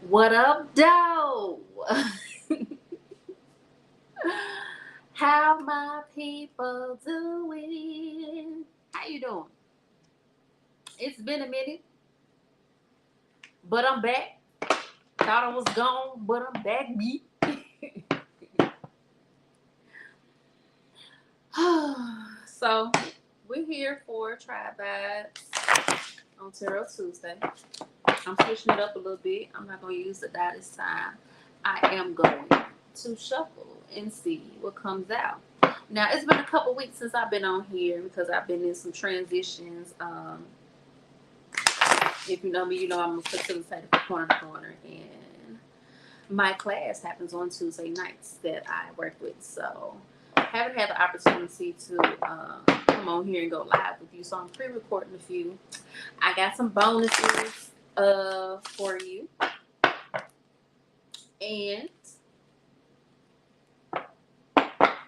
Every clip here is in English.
What up, though? How my people doing? How you doing? It's been a minute, but I'm back. Thought I was gone, but I'm back. Me. So we're here for Try Vibes on Tarot Tuesday. I'm switching it up a little bit. I'm not going to use the die this time. I am going to shuffle and see what comes out. Now, it's been a couple weeks since I've been on here because I've been in some transitions. If you know me, you know I'm a facilitator for Corner to Corner. And my class happens on Tuesday nights that I work with. So I haven't had the opportunity to come on here and go live with you. So I'm pre-recording a few. I got some bonuses for you. And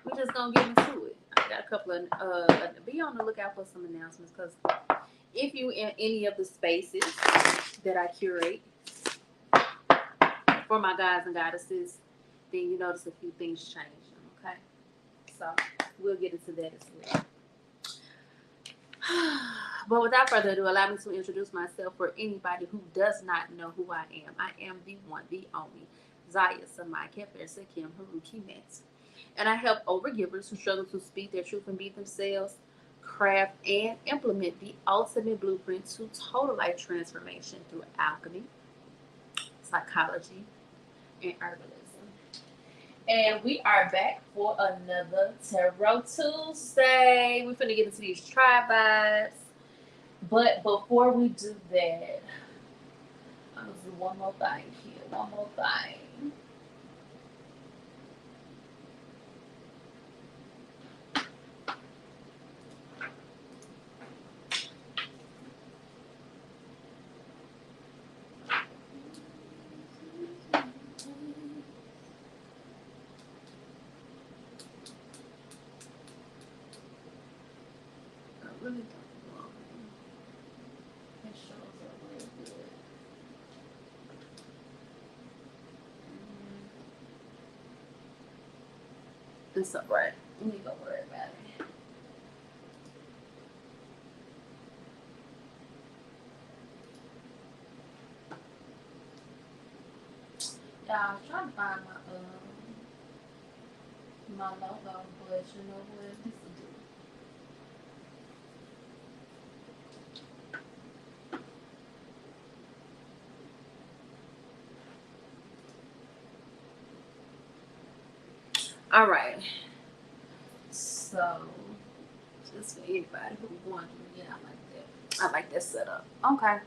we're just gonna get into it. I got a couple of be on the lookout for some announcements because if you in any of the spaces that I curate for my guys and goddesses, then you notice a few things changing. Okay, so we'll get into that as well. But without further ado, allow me to introduce myself for anybody who does not know who I am. I am the one, the only Zaya Samai Kefer Sekim Haruki Met. And I help overgivers who struggle to speak their truth and be themselves, craft and implement the ultimate blueprint to total life transformation through alchemy, psychology, and herbalism. And we are back for another Tarot Tuesday. We're finna get into these tribe vibes. But before we do that, I'm gonna do one more thing here. One more thing. I really don't know. It shows up real good. It's alright. We ain't gonna worry about it. Yeah, I was trying to find my logo, but you know what? This will do. All right. So, just for everybody who wondering, yeah, I like that. I like that setup. Okay.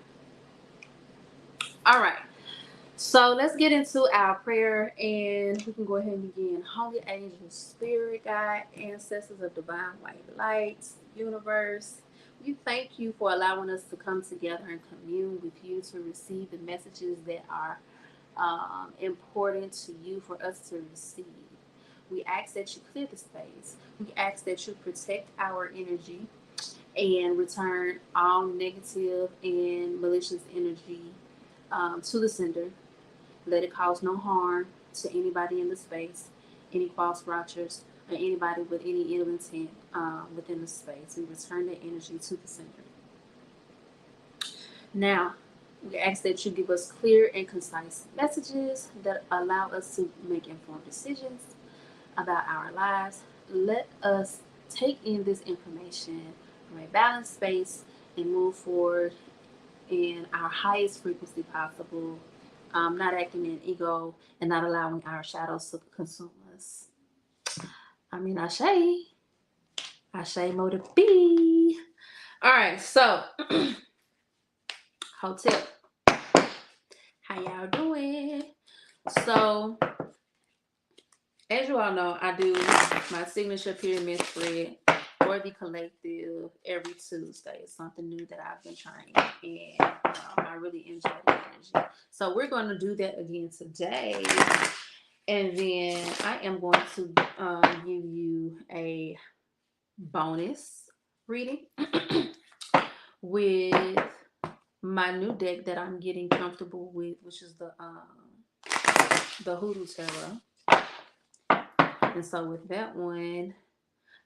All right. So let's get into our prayer and we can go ahead and begin. Holy angels, spirit guide, ancestors of divine white light, universe. We thank you for allowing us to come together and commune with you to receive the messages that are important to you for us to receive. We ask that you clear the space. We ask that you protect our energy and return all negative and malicious energy to the sender. Let it cause no harm to anybody in the space, any false watchers, or anybody with any ill intent within the space. We return the energy to the sender. Now, we ask that you give us clear and concise messages that allow us to make informed decisions about our lives. Let us take in this information from a balanced space and move forward in our highest frequency possible, not acting in ego and not allowing our shadows to consume us. I mean, Ashe motive B. All right, so hotel, how y'all doing? So, as you all know, I do my signature pyramid spread for the collective every Tuesday. It's something new that I've been trying, and I really enjoy the energy. So we're going to do that again today, and then I am going to give you a bonus reading with my new deck that I'm getting comfortable with, which is the Hoodoo Tarot. And so with that one,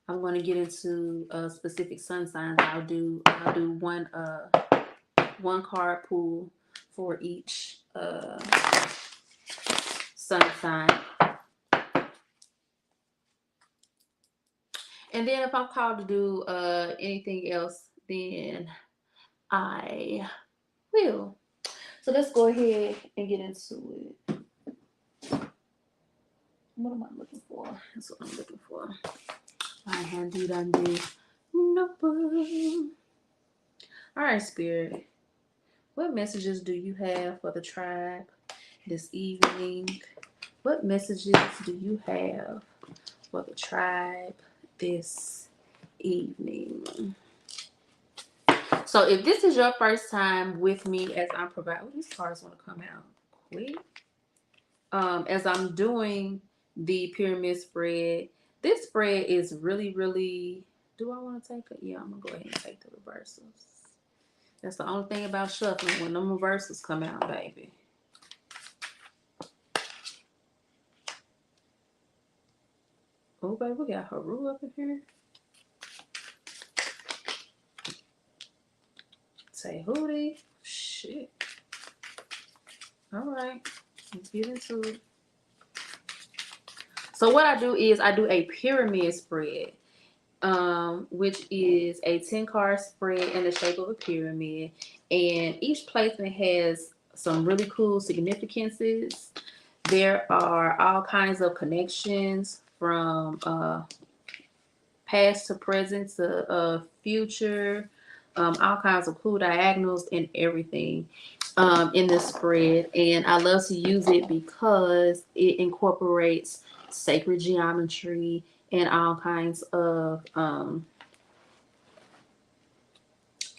I'm going to get into specific sun signs. I'll do one card pool for each sun sign. And then if I'm called to do anything else, then I will. So let's go ahead and get into it. What am I looking for? That's what I'm looking for. I handy dandy number. All right, Spirit. What messages do you have for the tribe this evening? What messages do you have for the tribe this evening? So if this is your first time with me as I'm providing, these cards want to come out quick. As I'm doing the pyramid spread, this spread is really, really, do I want to take it? Yeah, I'm going to go ahead and take the reversals. That's the only thing about shuffling when them reversals come out, baby. Oh, baby, we got Haru up in here. Say Hootie. Shit. All right. Let's get into it. So what I do is I do a pyramid spread, which is a 10-card spread in the shape of a pyramid. And each placement has some really cool significances. There are all kinds of connections from past to present to future, all kinds of cool diagonals and everything in this spread. And I love to use it because it incorporates sacred geometry and all kinds of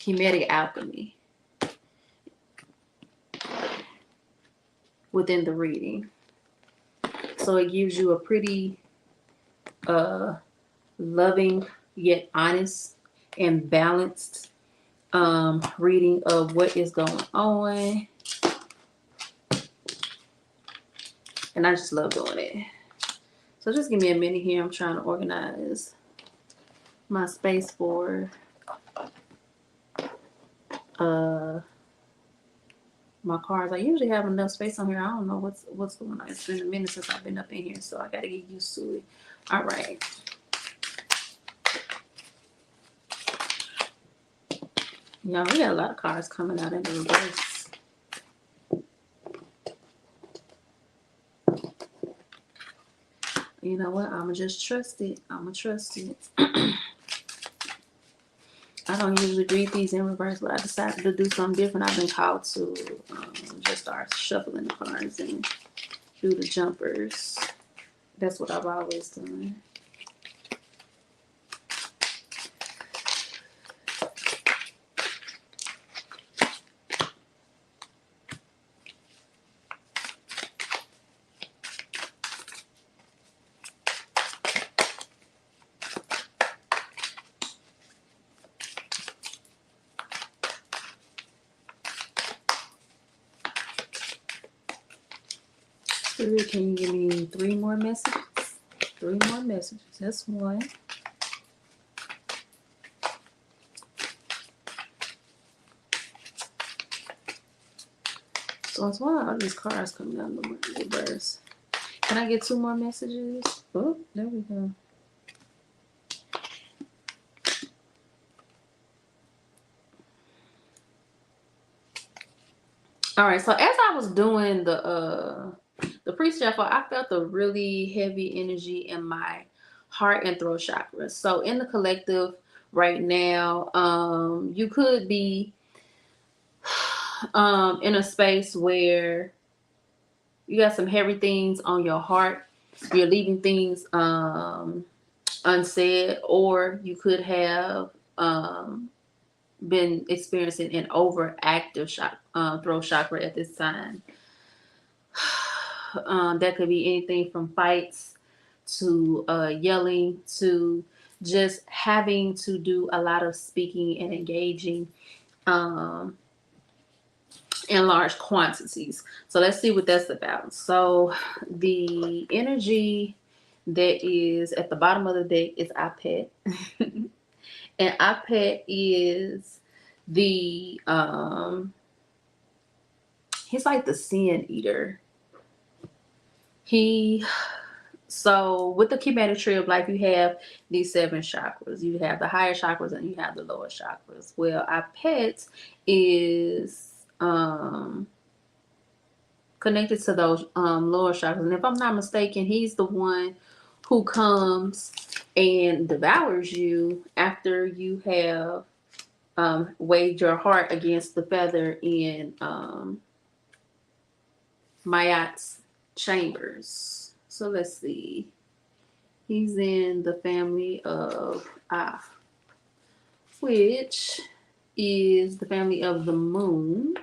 Hermetic alchemy within the reading. So it gives you a pretty loving yet honest and balanced reading of what is going on. And I just love doing it. So just give me a minute here. I'm trying to organize my space for my cards. I usually have enough space on here. I don't know what's going on. It's been a minute since I've been up in here, so I gotta get used to it. All right. Y'all, we got a lot of cards coming out in the reverse. You know what? I'ma just trust it. I'ma trust it. I don't usually read these in reverse, but I decided to do something different. I've been called to just start shuffling the cards and do the jumpers. That's what I've always done. Spirit, can you give me 3 more messages? 3 more messages. That's one. So it's one of all these cards coming out in the reverse. Can I get 2 more messages? Oh, there we go. All right. So as I was doing the pre-shuffle, I felt a really heavy energy in my heart and throat chakras. So in the collective right now, you could be in a space where you got some heavy things on your heart. You're leaving things unsaid, or you could have been experiencing an overactive throat chakra at this time. That could be anything from fights to yelling to just having to do a lot of speaking and engaging in large quantities. So let's see what that's about. So the energy that is at the bottom of the deck is Apet. And Apet is the he's like the sin eater. So with the Kemetic tree of life, you have these 7 chakras. You have the higher chakras and you have the lower chakras. Well, Apet is connected to those lower chakras. And if I'm not mistaken, he's the one who comes and devours you after you have waged your heart against the feather in Mayat's chambers. So let's see. He's in the family of which is the family of the moon.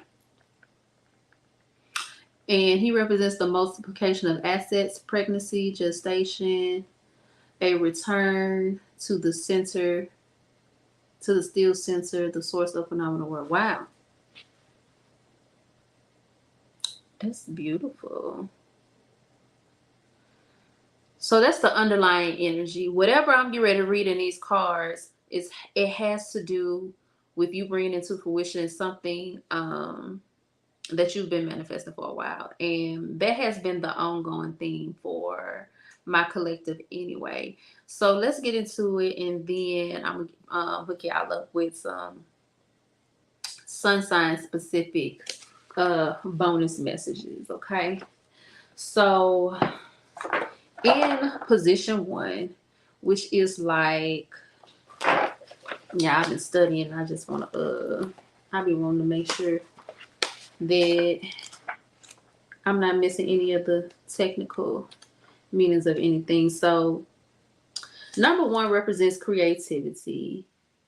And he represents the multiplication of assets, pregnancy, gestation, a return to the center, to the still center, the source of phenomenal world. Wow. That's beautiful. So that's the underlying energy. Whatever I'm getting ready to read in these cards, it has to do with you bringing into fruition something that you've been manifesting for a while. And that has been the ongoing theme for my collective anyway. So let's get into it, and then I'm going to hook y'all up with some sun sign specific bonus messages, okay? So in position 1, which is like, yeah, I've been studying. I just want to, I be wanting to make sure that I'm not missing any of the technical meanings of anything. So number 1 represents creativity,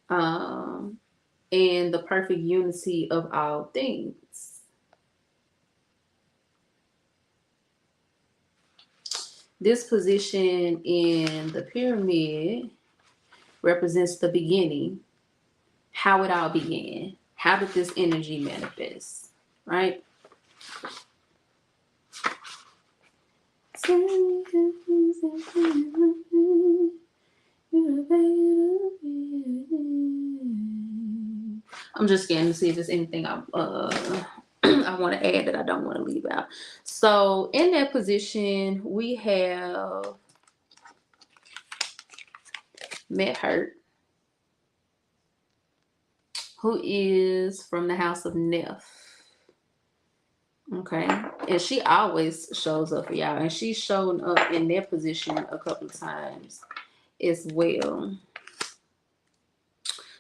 and the perfect unity of all things. This position in the pyramid represents the beginning, how it all began. How did this energy manifest, right? I'm just scanning to see if there's anything I want to add that I don't want to leave out. So in that position, we have Mehert, who is from the house of Neff. Okay, and she always shows up for y'all, and she's shown up in their position a couple of times as well.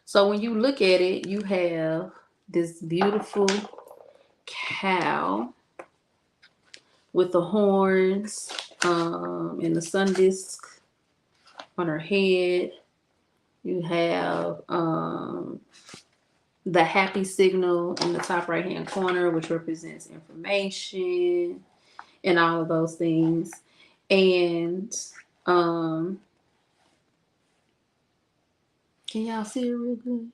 So when you look at it, you have this beautiful cow with the horns and the sun disk on her head. You have the happy signal in the top right hand corner, which represents information and all of those things. And can y'all see it real good?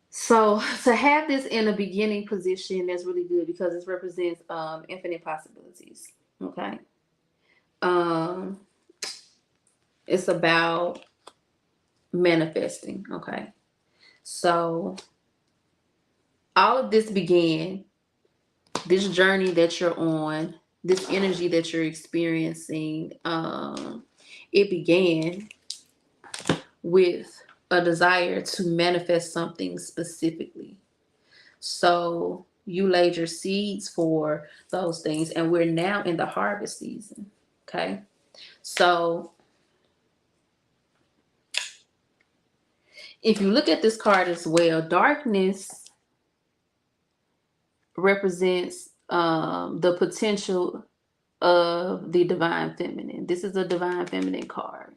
So to have this in a beginning position, that's really good because it represents infinite possibilities. Okay. It's about manifesting. Okay. So all of this began, this journey that you're on, this energy that you're experiencing, it began with a desire to manifest something specifically. So you laid your seeds for those things, and we're now in the harvest season. Okay. So if you look at this card as well, darkness represents the potential of the divine feminine. This is a divine feminine card.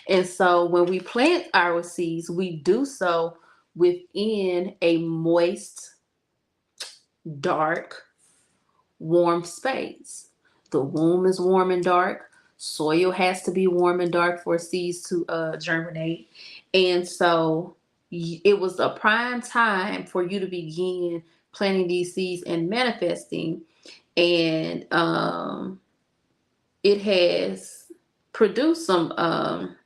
And so when we plant our seeds, we do so within a moist, dark, warm space. The womb is warm and dark. Soil has to be warm and dark for seeds to germinate. And so it was a prime time for you to begin planting these seeds and manifesting. And it has produced some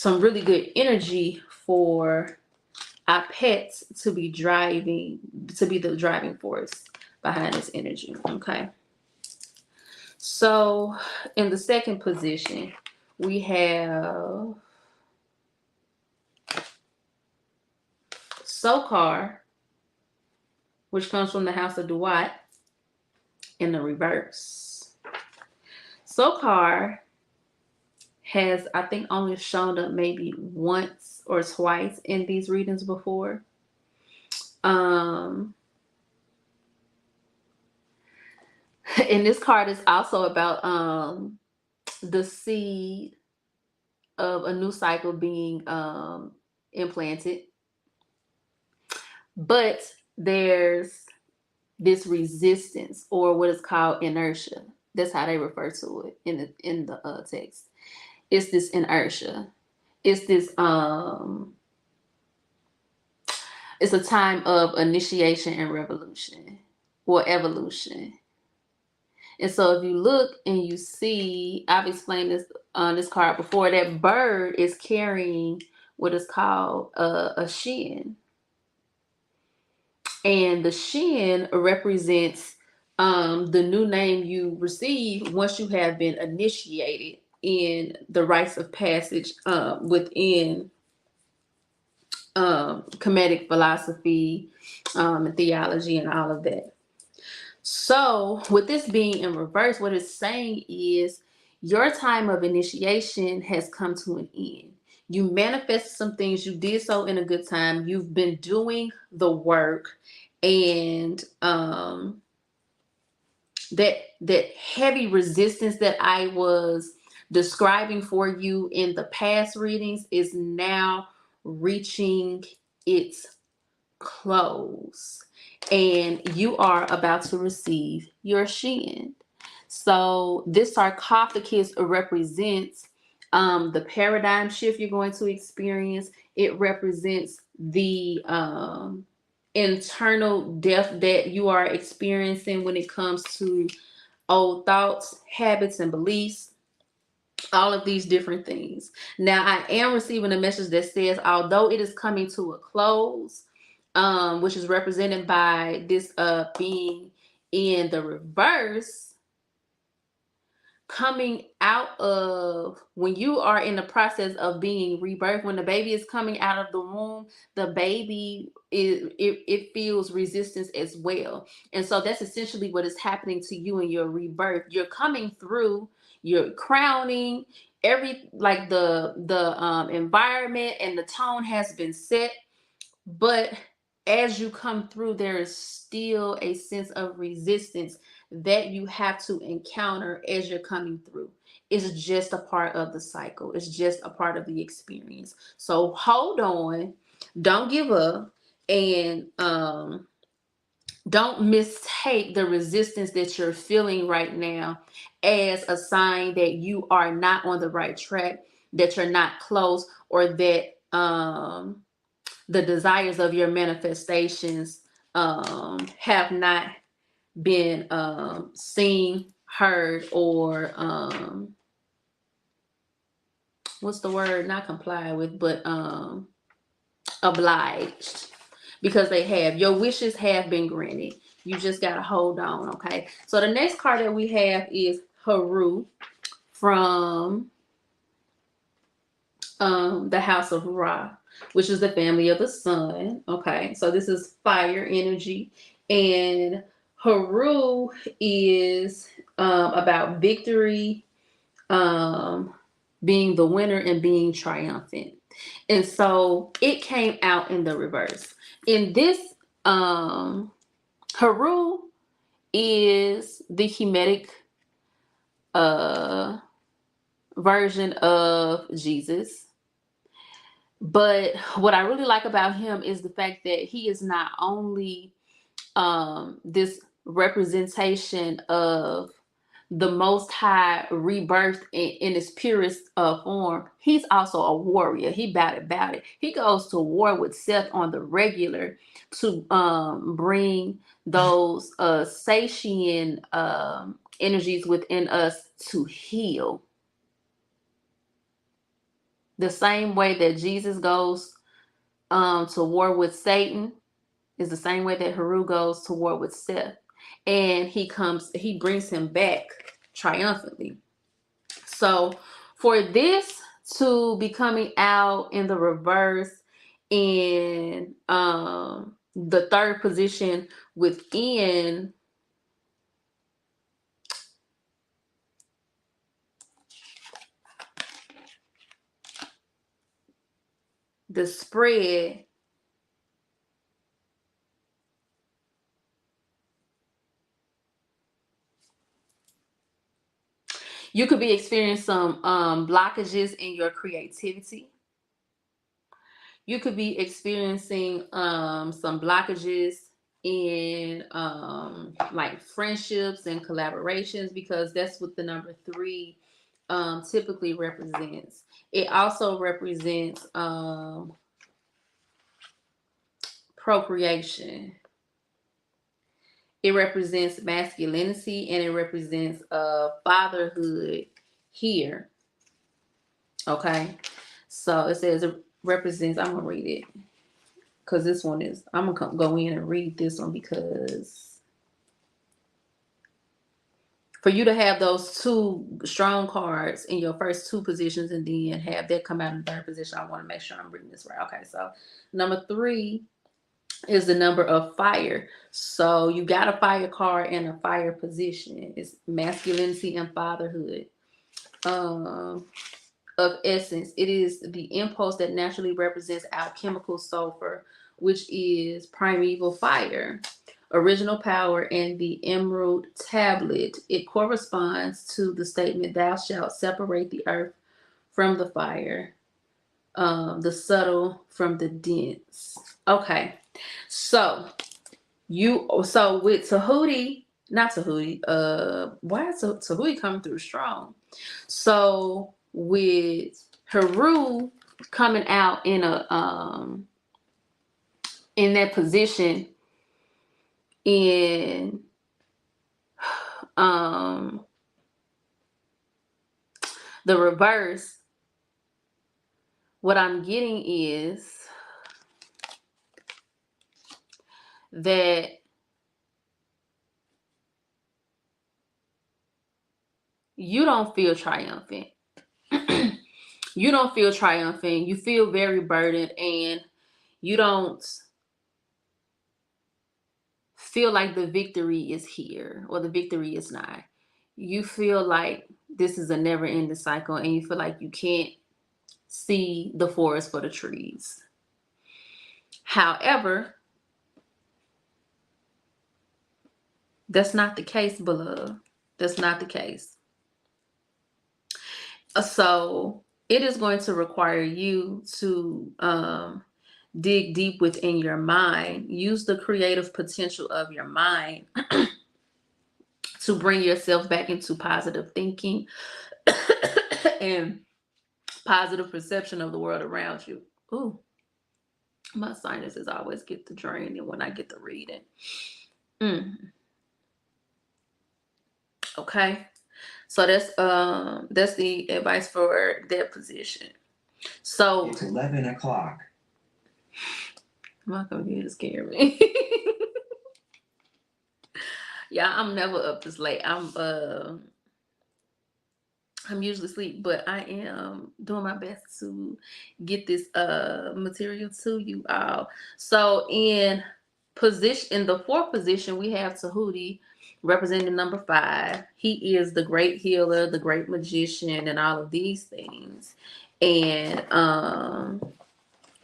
really good energy for our pets to be the driving force behind this energy. Okay. So in the second position, we have Sokar, which comes from the house of Duat in the reverse. Sokar has, I think, only shown up maybe once or twice in these readings before. And this card is also about the seed of a new cycle being implanted. But there's this resistance, or what is called inertia. That's how they refer to it in the text. It's this inertia. It's this it's a time of initiation and revolution or evolution. And so if you look and you see, I've explained this on this card before, that bird is carrying what is called a shin. And the shin represents the new name you receive once you have been initiated in the rites of passage within Kemetic philosophy and theology and all of that. So with this being in reverse, what it's saying is your time of initiation has come to an end. You manifested some things. You did so in a good time. You've been doing the work, and that heavy resistance that I was describing for you in the past readings is now reaching its close, and you are about to receive your shin. So this sarcophagus represents the paradigm shift you're going to experience. It represents the internal death that you are experiencing when it comes to old thoughts, habits, and beliefs, all of these different things. Now, I am receiving a message that says, although it is coming to a close, which is represented by this being in the reverse, coming out of, when you are in the process of being rebirthed, when the baby is coming out of the womb, the baby it feels resistance as well. And so that's essentially what is happening to you in your rebirth. You're coming through, you're crowning, the environment and the tone has been set, but as you come through, there is still a sense of resistance that you have to encounter as you're coming through. It's just a part of the cycle. It's just a part of the experience. So hold on, don't give up, and don't mistake the resistance that you're feeling right now as a sign that you are not on the right track, that you're not close, or that the desires of your manifestations have not been seen, heard, or what's the word? Not complied with, but obliged. Because they have. Your wishes have been granted. You just got to hold on, okay? So the next card that we have is Haru from the house of Ra, which is the family of the sun. Okay, so this is fire energy, and Haru is about victory, being the winner, and being triumphant. And so it came out in the reverse. In this, Haru is the Kemetic version of Jesus. But what I really like about him is the fact that he is not only this representation of the Most High rebirthed in its purest form, he's also a warrior. He about it. He goes to war with Seth on the regular to bring those Satian energies within us to heal. The same way that Jesus goes to war with Satan is the same way that Heru goes to war with Seth. And he brings him back triumphantly. So for this to be coming out in the reverse in the third position within the spread, you could be experiencing some blockages in your creativity. You could be experiencing some blockages in like friendships and collaborations, because that's what the number 3 typically represents. It also represents procreation. It represents masculinity, and it represents fatherhood here. Okay, so it says it represents. I'm gonna read it because this one is. I'm gonna go in and read this one, because for you to have those 2 strong cards in your first 2 positions and then have that come out in third position, I want to make sure I'm reading this right. Okay, so number 3 is the number of fire. So you got a fire card in a fire position. It's masculinity and fatherhood. Of essence, it is the impulse that naturally represents alchemical sulfur, which is primeval fire, original power, and the emerald tablet. It corresponds to the statement, "Thou shalt separate the earth from the fire, the subtle from the dense." Okay, so with Tahuti, not Tahuti, why is Tahuti coming through strong? So with Heru coming out in that position in the reverse, what I'm getting is that you don't feel triumphant. You don't feel triumphant. You feel very burdened, and you don't feel like the victory is here or the victory is not. You feel like this is a never ending cycle, and you feel like you can't see the forest for the trees. However, that's not the case, beloved. That's not the case. So it is going to require you to dig deep within your mind. Use the creative potential of your mind to bring yourself back into positive thinking and positive perception of the world around you. Ooh, my sinuses always get the draining when I get to reading. Okay, so that's the advice for that position. So it's 11 o'clock. My computer scared me. Yeah, I'm never up this late. I'm usually asleep, but I am doing my best to get this material to you all. So in the 4th position, we have Tahuti representing number 5. He is the great healer, the great magician, and all of these things. And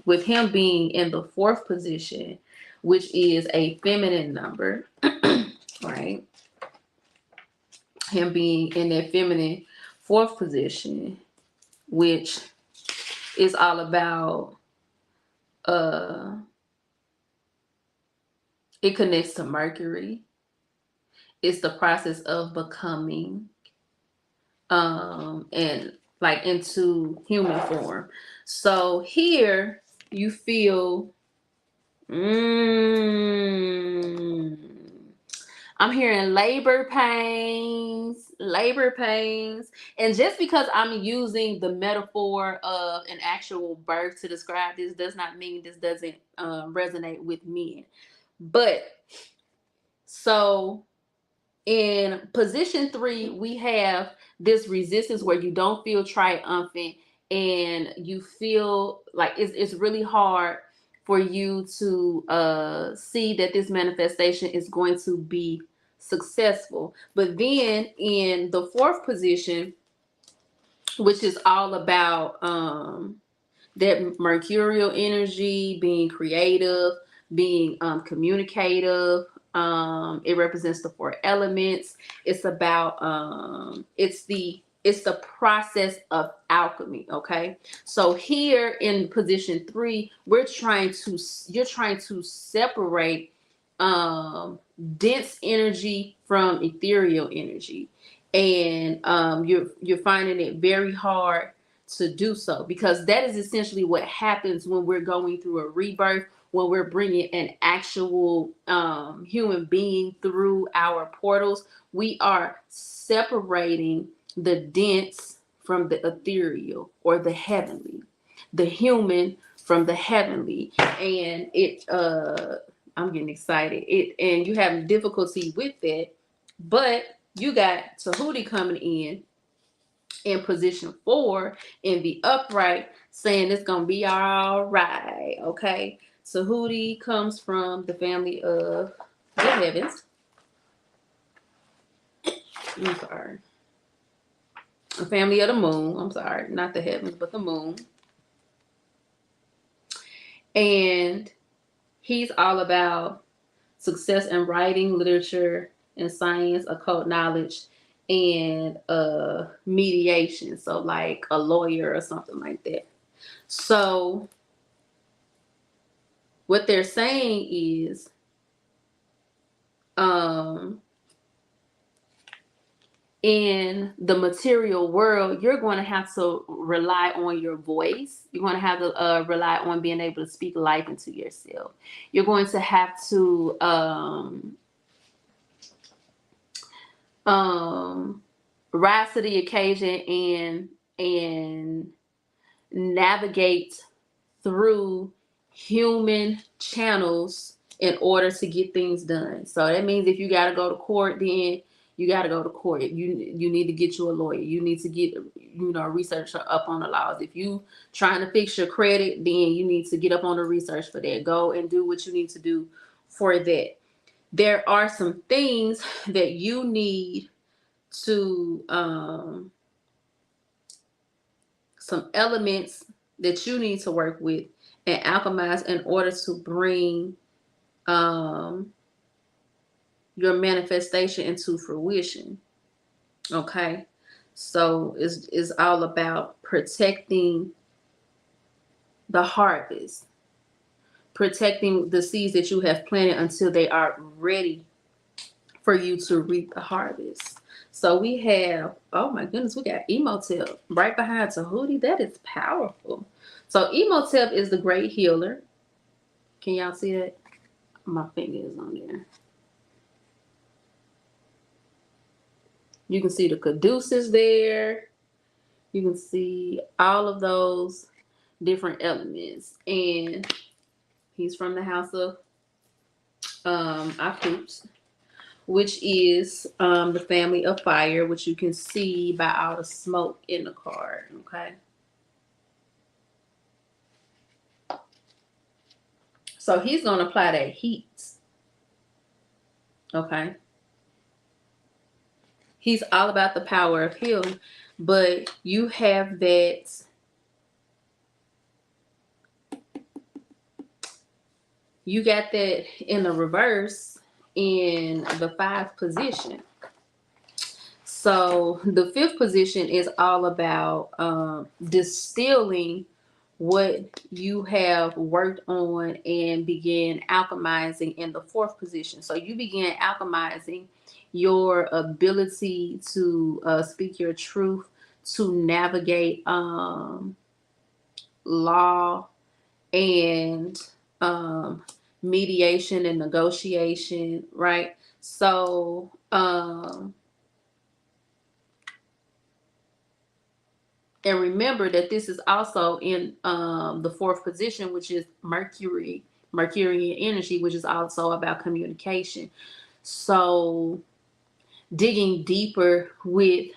with him being in the 4th position, which is a feminine number, right? Him being in that feminine 4th position, which is all about it connects to Mercury. It's the process of becoming. and like into human form. So here you feel, I'm hearing labor pains. And just because I'm using the metaphor of an actual birth to describe this does not mean this doesn't resonate with men. But so in position 3, we have this resistance where you don't feel triumphant and you feel like it's really hard for you to see that this manifestation is going to be successful. But then in the 4th position, which is all about that mercurial energy, being creative, being communicative. It represents the 4 elements. It's about it's the process of alchemy. Okay, so here in position 3, you're trying to separate dense energy from ethereal energy, and you're finding it very hard to do so, because that is essentially what happens when we're going through a rebirth, when we're bringing an actual human being through our portals. We are separating the dense from the ethereal or the heavenly, the human from the heavenly. And I'm getting excited. And you having difficulty with that, but you got Tahuti coming in position 4 in the upright, saying it's gonna be all right. Okay, Tahuti comes from the family of the heavens. I'm sorry, a family of the moon. I'm sorry, not the heavens, but the moon. And he's all about success in writing, literature, and science, occult knowledge, and mediation. So like a lawyer or something like that. So what they're saying is, in the material world, you're going to have to rely on your voice. You're going to have to rely on being able to speak life into yourself. You're going to have to rise to the occasion and navigate through human channels in order to get things done. So that means if you got to go to court, then you got to go to court. You need to get you a lawyer. You need to get research up on the laws. If you trying to fix your credit, then you need to get up on the research for that. Go and do what you need to do for that. There are some things that you need to some elements that you need to work with and alchemize in order to bring your manifestation into fruition. Okay, so it's all about protecting the harvest, protecting the seeds that you have planted until they are ready for you to reap the harvest. So we have, oh my goodness, we got Emotep right behind Tahuti. That is powerful. So Emotep is the great healer. Can y'all see that? My finger is on there. You can see the caduceus there. You can see all of those different elements. And he's from the house of Akut, which is the family of fire, which you can see by all the smoke in the card. Okay. So he's going to apply that heat. Okay. He's all about the power of healing, but you have that you got that in the reverse in the 5th position. So the 5th position is all about distilling what you have worked on and begin alchemizing in the 4th position. So you begin alchemizing your ability to speak your truth, to navigate law and um, mediation and negotiation, right? So, and remember that this is also in the fourth position, which is Mercury energy, which is also about communication. So, digging deeper with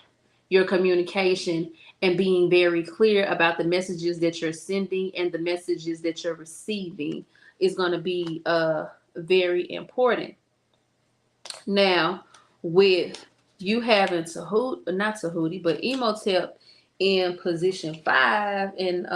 your communication and being very clear about the messages that you're sending and the messages that you're receiving is going to be very important. Now, with you having not Tahuti, but Emotep in position 5, and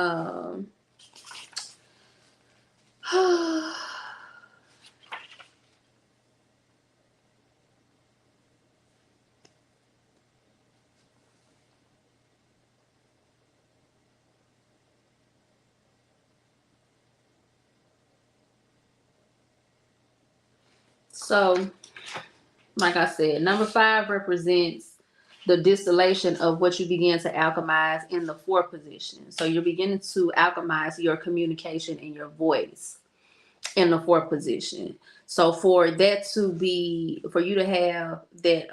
so like I said, number 5 represents the distillation of what you begin to alchemize in the fourth position. So you're beginning to alchemize your communication and your voice in the fourth position. So for you to have that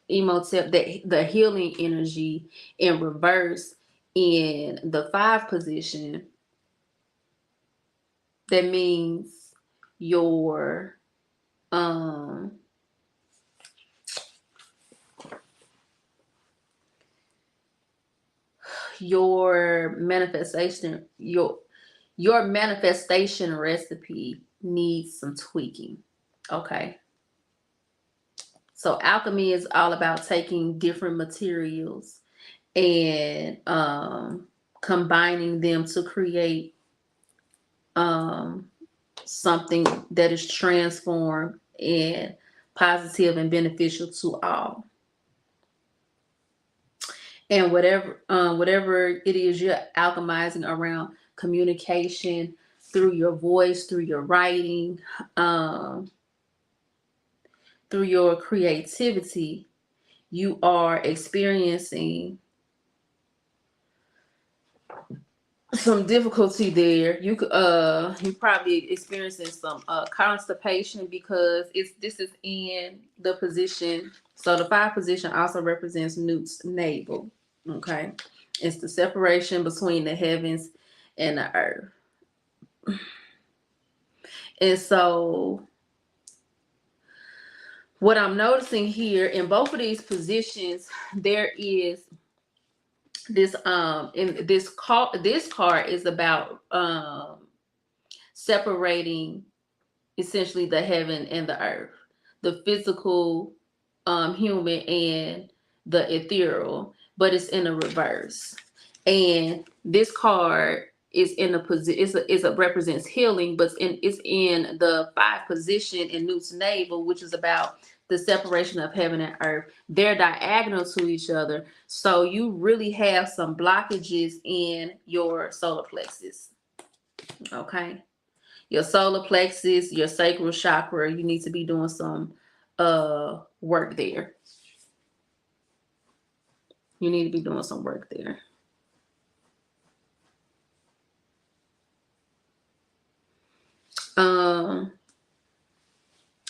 emotep, that the healing energy in reverse in the 5 position, that means your um your manifestation your manifestation recipe needs some tweaking. Okay. So alchemy is all about taking different materials and combining them to create something that is transformed and positive and beneficial to all. And whatever it is you're alchemizing around communication, through your voice, through your writing, um, through your creativity, you are experiencing some difficulty there. You probably experiencing some constipation because this is in the position. So the 5 position also represents Newt's navel. Okay, it's the separation between the heavens and the earth. And so what I'm noticing here in both of these positions, there is this in this card is about separating essentially the heaven and the earth, the physical, human, and the ethereal, but it's in a reverse. And this card is in a position. It's a represents healing, but it's in the 5 position in Newt's navel, which is about the separation of heaven and earth. They're diagonal to each other, so you really have some blockages in your solar plexus. Okay, your solar plexus, your sacral chakra, you need to be doing some work there. You need to be doing some work there.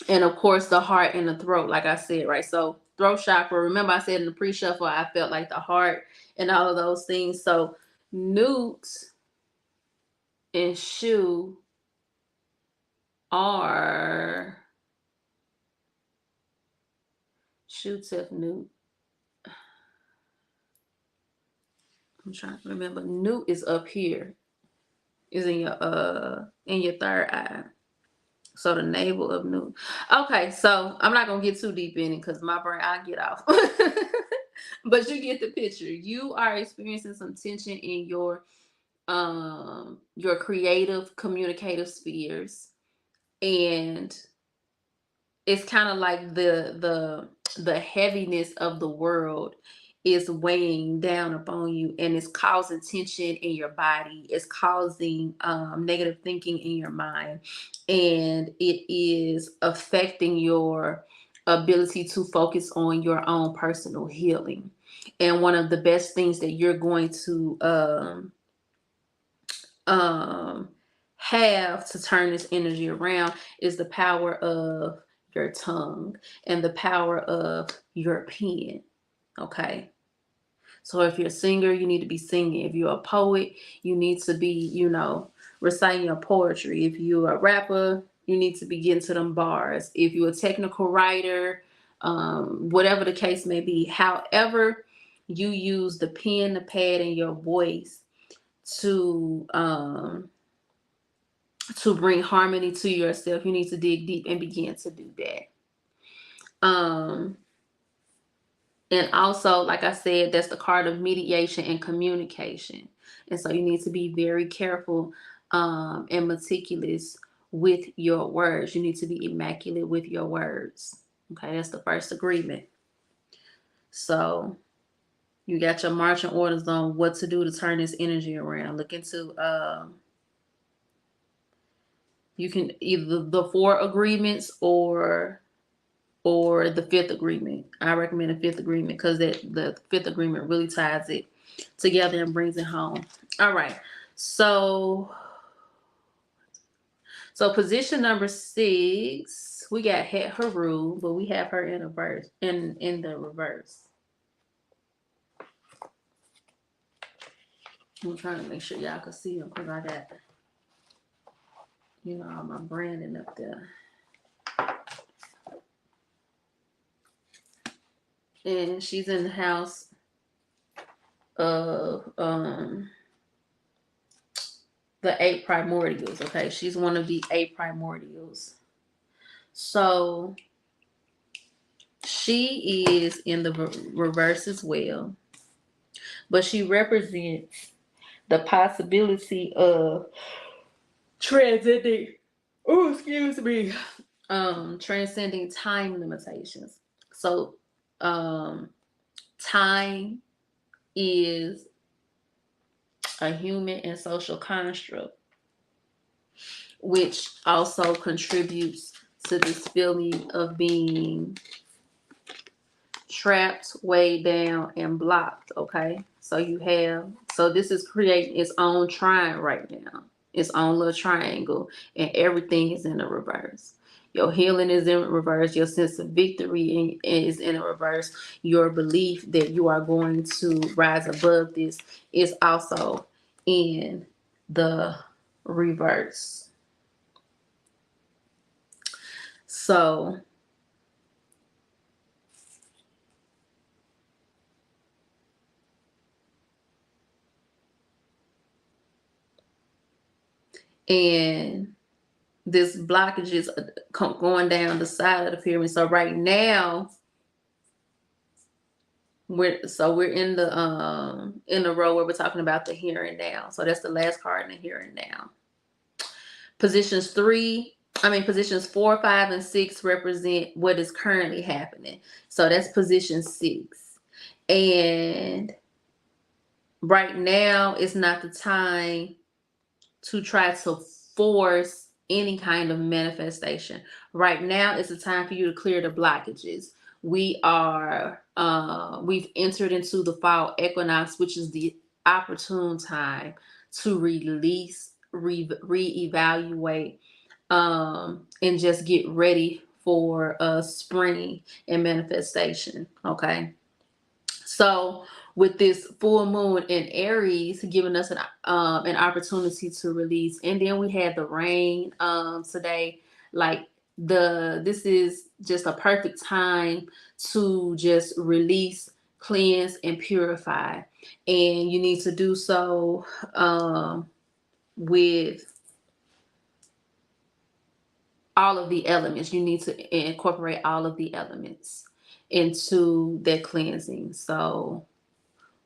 And of course the heart and the throat, like I said, right? So throat chakra, remember I said in the pre-shuffle I felt like the heart and all of those things. So Newt and Shu are Shu Tef Newt. I'm trying to remember. Newt is up here, is in your third eye. So the navel of Newt. Okay, so I'm not gonna get too deep in it because my brain, I'll get off. But you get the picture. You are experiencing some tension in your creative communicative spheres, and it's kind of like the heaviness of the world is weighing down upon you, and it's causing tension in your body. It's causing negative thinking in your mind, and it is affecting your ability to focus on your own personal healing. And one of the best things that you're going to um, have to turn this energy around is the power of your tongue and the power of your pen. Okay. So if you're a singer, you need to be singing. If you're a poet, you need to be, reciting your poetry. If you're a rapper, you need to be getting to them bars. If you're a technical writer, whatever the case may be, however you use the pen, the pad, and your voice to bring harmony to yourself, you need to dig deep and begin to do that. And also, like I said, that's the card of mediation and communication. And so you need to be very careful and meticulous with your words. You need to be immaculate with your words. Okay, that's the first agreement. So you got your marching orders on what to do to turn this energy around. Look into you can either the 4 agreements or the 5th agreement. I recommend the 5th agreement because the 5th agreement really ties it together and brings it home. All right. So position number 6, we got Het Haru, but we have her in a verse in the reverse. I'm trying to make sure y'all can see them because I got all my branding up there. And she's in the house of the 8 primordials. Okay, she's one of the 8 primordials. So she is in the reverse as well, but she represents the possibility of transcending. Oh, excuse me. Transcending time limitations. So, time is a human and social construct, which also contributes to this feeling of being trapped, weighed down, and blocked. Okay, so this is creating its own trine right now, its own little triangle, and everything is in the reverse. Your healing is in reverse. Your sense of victory is in a reverse. Your belief that you are going to rise above this is also in the reverse. So and this blockage is going down the side of the pyramid. So right now, we're in the row where we're talking about the here and now. So that's the last card in the here and now. Positions 4, 5, and 6 represent what is currently happening. So that's position 6. And right now is not the time to try to force any kind of manifestation. Right now is the time for you to clear the blockages. We've entered into the fall equinox, which is the opportune time to release, reevaluate, and just get ready for spring and manifestation. Okay. So with this full moon in Aries giving us an opportunity to release, and then we had the rain today. Like this is just a perfect time to just release, cleanse, and purify. And you need to do so with all of the elements. You need to incorporate all of the elements into that cleansing. So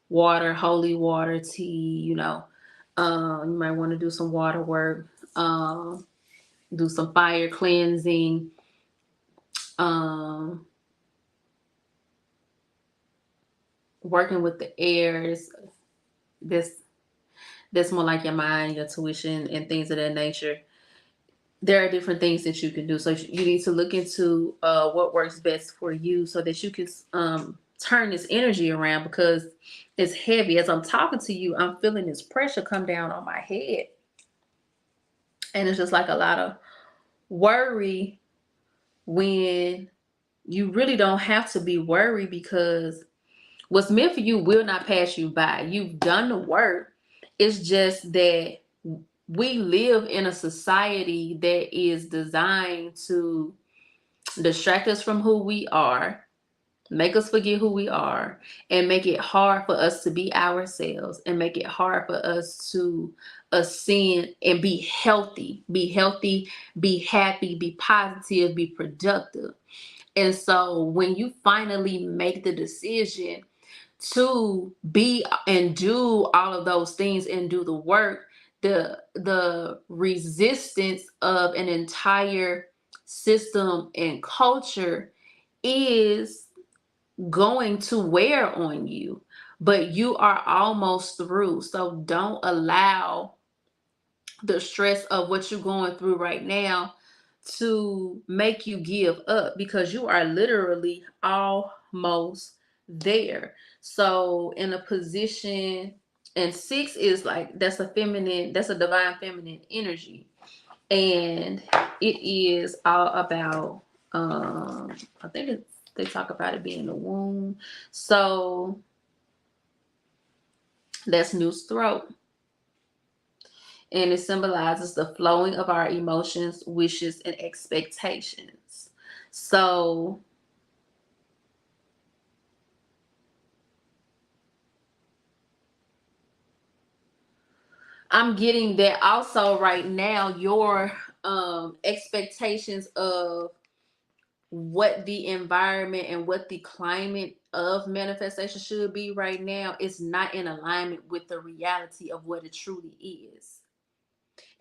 water, holy water, tea, you might want to do some water work, do some fire cleansing, working with the airs. That's more like your mind, your tuition, and things of that nature. there are different things that you can do. So you need to look into what works best for you so that you can turn this energy around, because it's heavy. As I'm talking to you, I'm feeling this pressure come down on my head. And it's just like a lot of worry when you really don't have to be worried, because what's meant for you will not pass you by. You've done the work. It's just that we live in a society that is designed to distract us from who we are, make us forget who we are, and make it hard for us to be ourselves, and make it hard for us to ascend and be healthy, be happy, be positive, be productive. And so when you finally make the decision to be and do all of those things and do the work, the resistance of an entire system and culture is going to wear on you, but you are almost through. So don't allow the stress of what you're going through right now to make you give up, because you are literally almost there. So in a position, and 6 is like, that's a feminine, that's a divine feminine energy, and it is all about I think they talk about it being the womb. So that's noose throat, and it symbolizes the flowing of our emotions, wishes, and expectations. So I'm getting that also right now, your expectations of what the environment and what the climate of manifestation should be right now is not in alignment with the reality of what it truly is.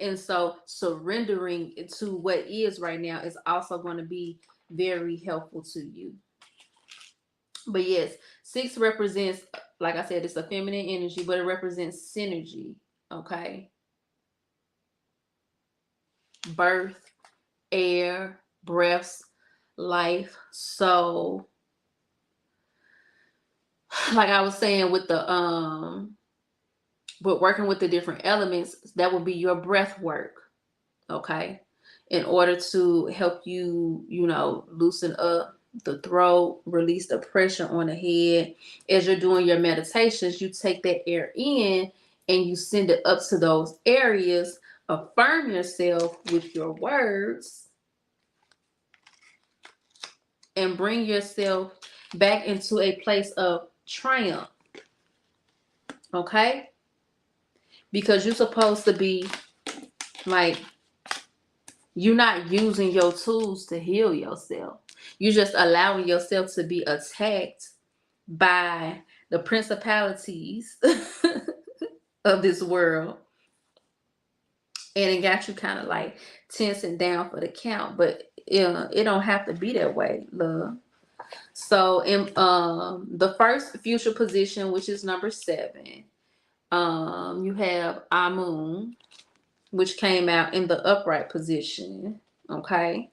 And so surrendering to what is right now is also going to be very helpful to you. But yes, 6 represents, like I said, it's a feminine energy, but it represents synergy. Okay. Birth, air, breaths, life. So like I was saying with the but working with the different elements, that will be your breath work. Okay. In order to help you, loosen up the throat, release the pressure on the head. As you're doing your meditations, you take that air in and you send it up to those areas. Affirm yourself with your words and bring yourself back into a place of triumph. Okay? Because you're supposed to be like, you're not using your tools to heal yourself. You're just allowing yourself to be attacked by the principalities of this world. And it got you kind of like tensing down for the count. But it don't have to be that way, love. So in the first future position, which is number 7, you have Amun, which came out in the upright position. Okay.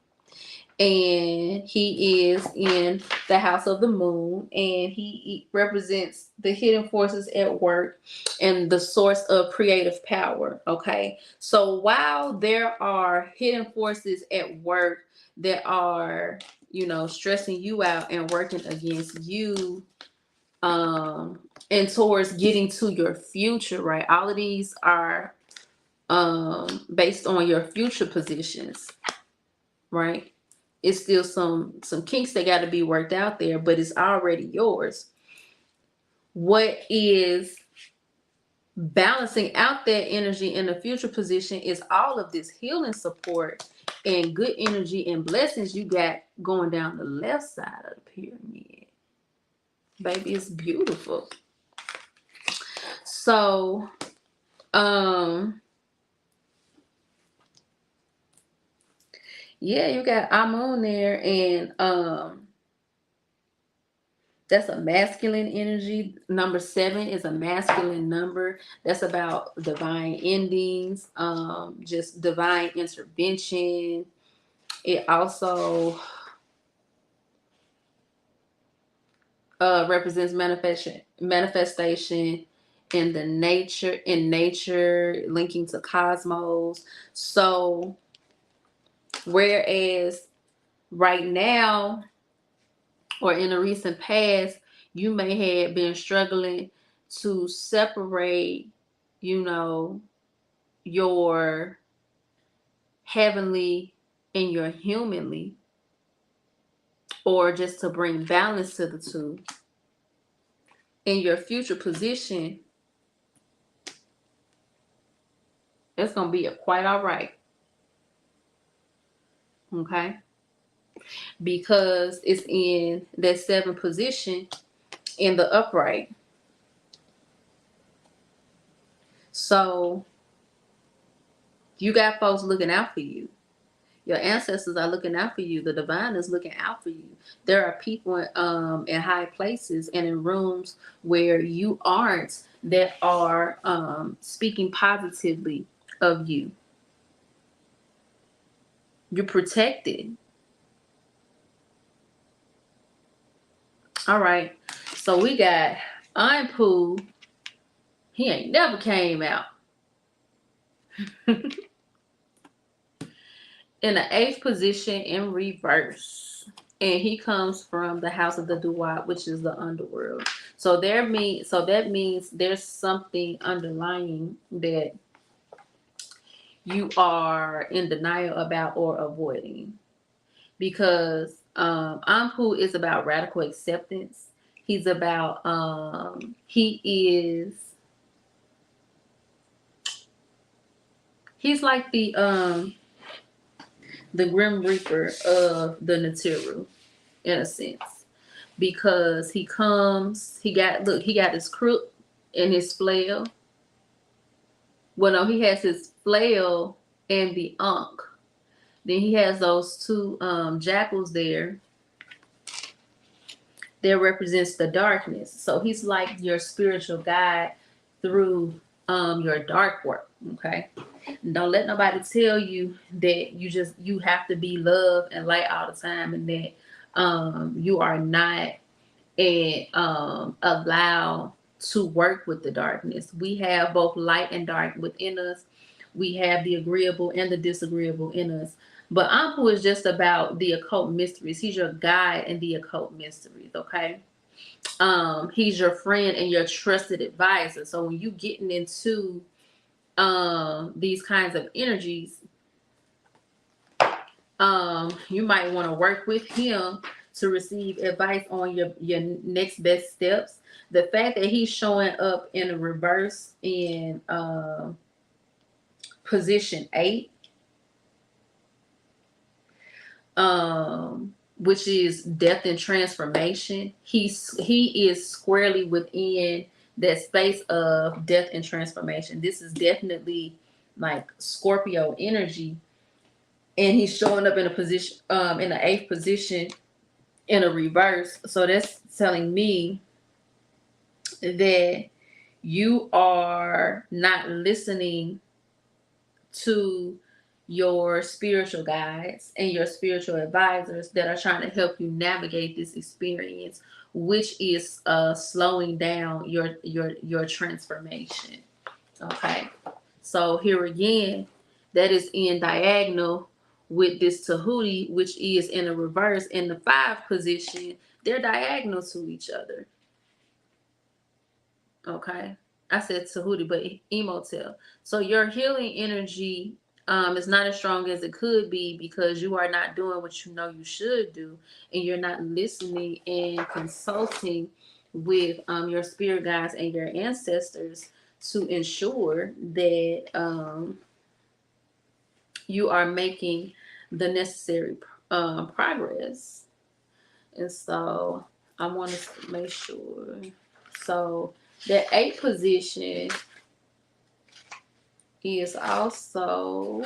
And he is in the house of the moon, and he represents the hidden forces at work and the source of creative power. Okay. So while there are hidden forces at work that are, stressing you out and working against you, and towards getting to your future, right? All of these are based on your future positions, right? It's still some kinks that got to be worked out there, but it's already yours. What is balancing out that energy in the future position is all of this healing support and good energy and blessings you got going down the left side of the pyramid. Baby, it's beautiful. So, yeah, you got Amun there, and That's a masculine energy. Number 7 is a masculine number. That's about divine endings, just divine intervention. It also represents manifestation in nature, linking to cosmos. So whereas right now, or in the recent past, you may have been struggling to separate, you know, your heavenly and your humanly, or just to bring balance to the two. In your future position, it's going to be quite all right. Okay? Because it's in that 7th position in the upright. So you got folks looking out for you. Your ancestors are looking out for you. The divine is looking out for you. There are people in high places and in rooms where you aren't, that are speaking positively of you. You're protected. All right. So we got Anpu. He ain't never came out. In the 8th position in reverse. And he comes from the house of the Duat, which is the underworld. So that means there's something underlying that you are in denial about or avoiding. Because Anpu is about radical acceptance. He's about he's like the Grim Reaper of the Natiru, in a sense, because he got his crook and his flail. Well, no, he has his flail and the Ankh. Then he has those two jackals there that represents the darkness. So he's like your spiritual guide through your dark work. Okay. Don't let nobody tell you that you have to be love and light all the time, and that you are not allowed to work with the darkness. We have both light and dark within us. We have the agreeable and the disagreeable in us. But Anpu is just about the occult mysteries. He's your guide in the occult mysteries, okay? He's your friend and your trusted advisor. So when you getting into these kinds of energies, you might want to work with him to receive advice on your next best steps. The fact that he's showing up in a reverse in position 8, which is death and transformation. He is squarely within that space of death and transformation. This is definitely like Scorpio energy, and he's showing up in a position in the 8th position in a reverse. So that's telling me that you are not listening to your spiritual guides and your spiritual advisors that are trying to help you navigate this experience, which is slowing down your transformation. Okay, so here again, that is in diagonal with this Tahuti, which is in a reverse in the 5 position. They're diagonal to each other. Okay, I said Tahuti, but Emotel. So your healing energy is not as strong as it could be because you are not doing what you know you should do, and you're not listening and consulting with your spirit guides and your ancestors to ensure that you are making the necessary progress. And so I want to make sure. So the 8th position is also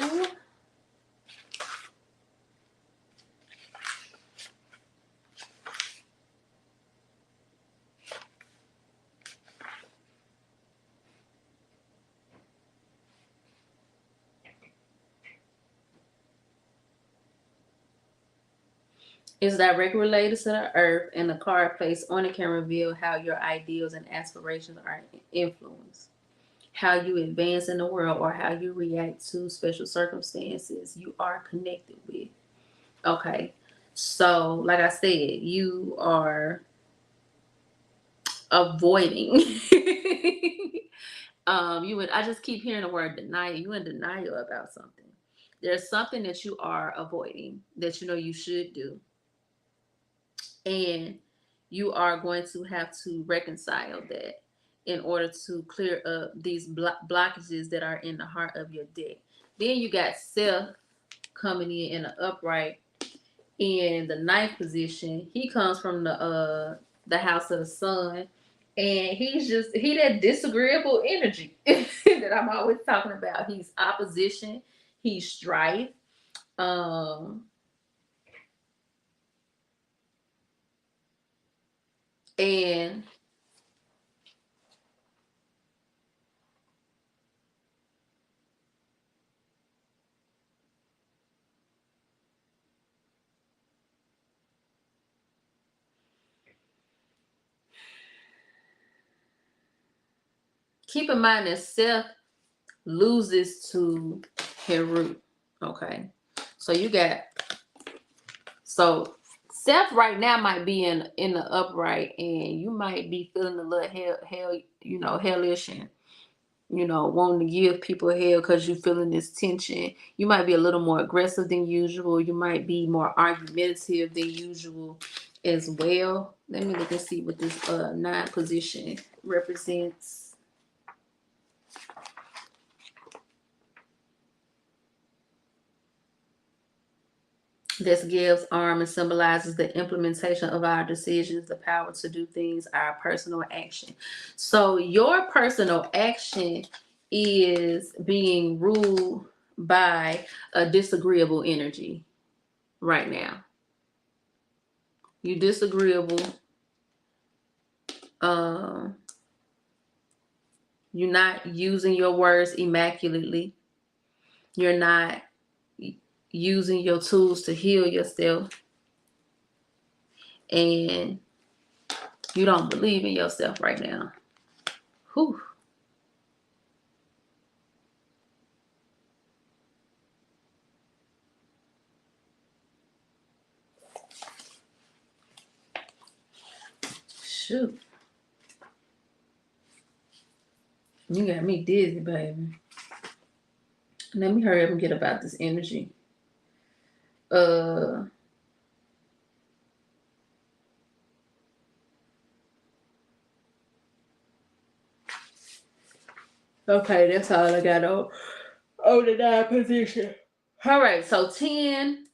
It's directly related to the earth, and the card placed on it can reveal how your ideals and aspirations are influenced, how you advance in the world, or how you react to special circumstances you are connected with. Okay. So, like I said, you are avoiding. I just keep hearing the word denial. You in denial about something. There's something that you are avoiding that you know you should do, and you are going to have to reconcile that in order to clear up these blockages that are in the heart of your deck. Then you got self coming in the upright in the ninth position. He comes from the house of the sun, and he that disagreeable energy that I'm always talking about. He's opposition, he's strife. Um and keep in mind that self loses to Heru. Okay. So you got so Seth right now might be in the upright, and you might be feeling a little hellish, and wanting to give people hell because you're feeling this tension. You might be a little more aggressive than usual. You might be more argumentative than usual as well. Let me look and see what this nine position represents. This gives arm and symbolizes the implementation of our decisions, the power to do things, our personal action. So your personal action is being ruled by a disagreeable energy right now. You disagreeable. Um, you're not using your words immaculately. You're not using your tools to heal yourself. And you don't believe in yourself right now. Whew. Shoot. You got me dizzy, baby. Let me hurry up and get about this energy. Uh okay, that's all I got on the 9 position. All right, so 10,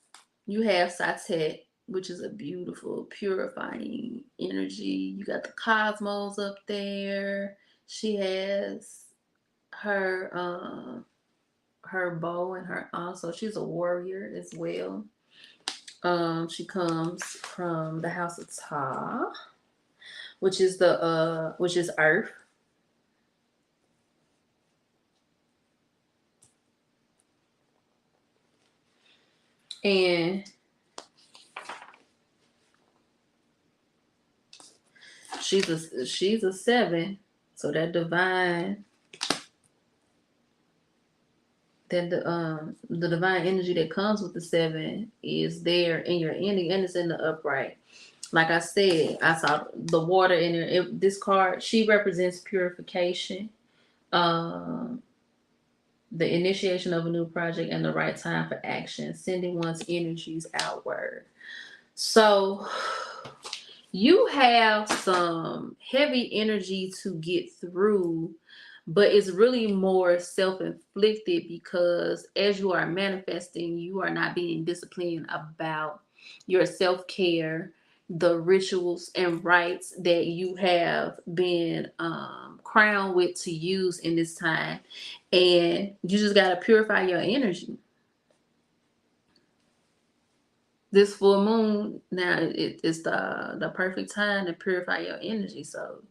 you have Satet, which is a beautiful, purifying energy. You got the cosmos up there. She has her bow and her also she's a warrior as well. She comes from the house of Ta, which is earth. And she's a 7. So that divine the divine energy that comes with the 7 is there in your ending, and it's in the upright. Like I said, I saw the water in her. This card, she represents purification, um, the initiation of a new project, and the right time for action, sending one's energies outward. So you have some heavy energy to get through, but it's really more self-inflicted because as you are manifesting, you are not being disciplined about your self-care, the rituals and rites that you have been crowned with to use in this time, and you just got to purify your energy. This full moon now, it's the perfect time to purify your energy, so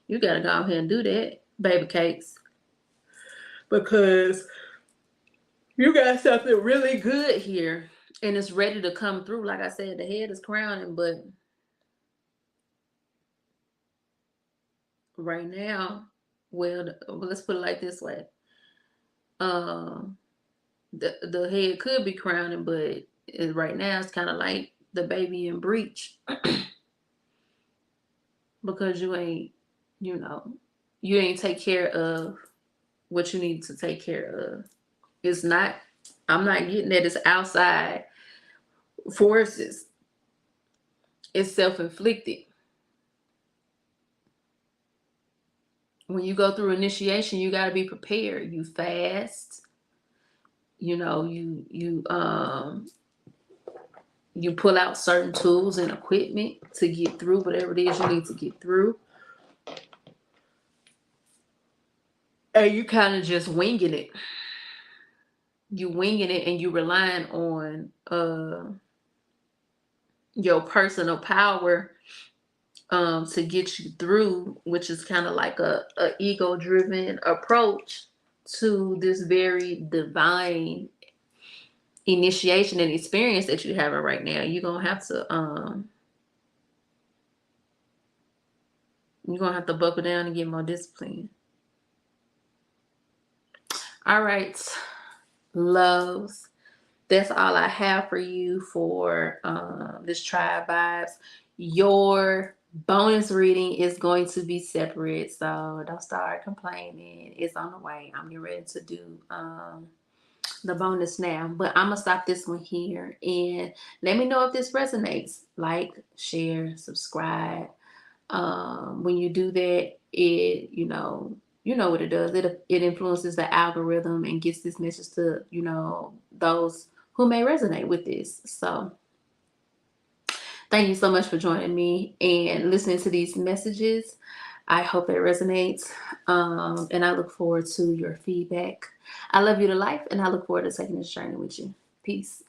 you got to go ahead and do that, baby cakes, because you got something really good here. and it's ready to come through. Like I said, the head is crowning, but right now, well, let's put it like this way. Um, the head could be crowning, but right now it's kind of like the baby in breach because you know, you ain't take care of what you need to take care of. It's not. I'm not getting that it's outside forces. It's self-inflicted. When you go through initiation, you got to be prepared. You fast. You know, you pull out certain tools and equipment to get through whatever it is you need to get through, and you kind of just winging it. You winging it, and you relying on your personal power to get you through, which is kind of like a ego driven approach to this very divine initiation and experience that you're having right now. You're gonna have to buckle down and get more discipline. All right, loves. That's all I have for you for this Tribe Vibes. Your bonus reading is going to be separate, so don't start complaining. It's on the way. I'm getting ready to do the bonus now, but I'm gonna stop this one here and let me know if this resonates. Like, share, subscribe. When you do that, it you know what it does. It influences the algorithm and gets this message to those who may resonate with this. So thank you so much for joining me and listening to these messages. I hope it resonates, and I look forward to your feedback. I love you to life, and I look forward to taking this journey with you. Peace.